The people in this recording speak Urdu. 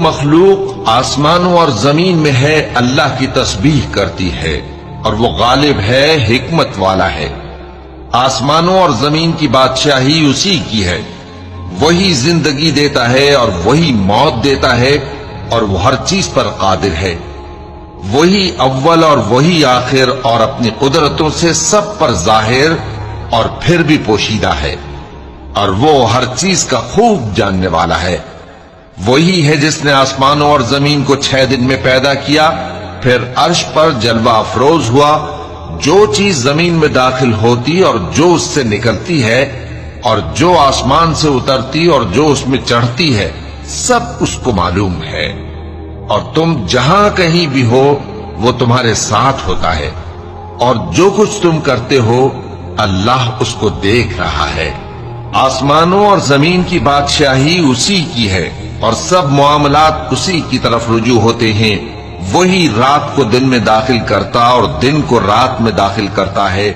مخلوق آسمانوں اور زمین میں ہے اللہ کی تسبیح کرتی ہے، اور وہ غالب ہے، حکمت والا ہے۔ آسمانوں اور زمین کی بادشاہی اسی کی ہے، وہی زندگی دیتا ہے اور وہی موت دیتا ہے، اور وہ ہر چیز پر قادر ہے۔ وہی اول اور وہی آخر، اور اپنی قدرتوں سے سب پر ظاہر اور پھر بھی پوشیدہ ہے، اور وہ ہر چیز کا خوب جاننے والا ہے۔ وہی ہے جس نے آسمانوں اور زمین کو 6 دن میں پیدا کیا، پھر عرش پر جلوہ افروز ہوا۔ جو چیز زمین میں داخل ہوتی اور جو اس سے نکلتی ہے، اور جو آسمان سے اترتی اور جو اس میں چڑھتی ہے، سب اس کو معلوم ہے۔ اور تم جہاں کہیں بھی ہو وہ تمہارے ساتھ ہوتا ہے، اور جو کچھ تم کرتے ہو اللہ اس کو دیکھ رہا ہے۔ آسمانوں اور زمین کی بادشاہی اسی کی ہے، اور سب معاملات اسی کی طرف رجوع ہوتے ہیں۔ وہی رات کو دن میں داخل کرتا اور دن کو رات میں داخل کرتا ہے،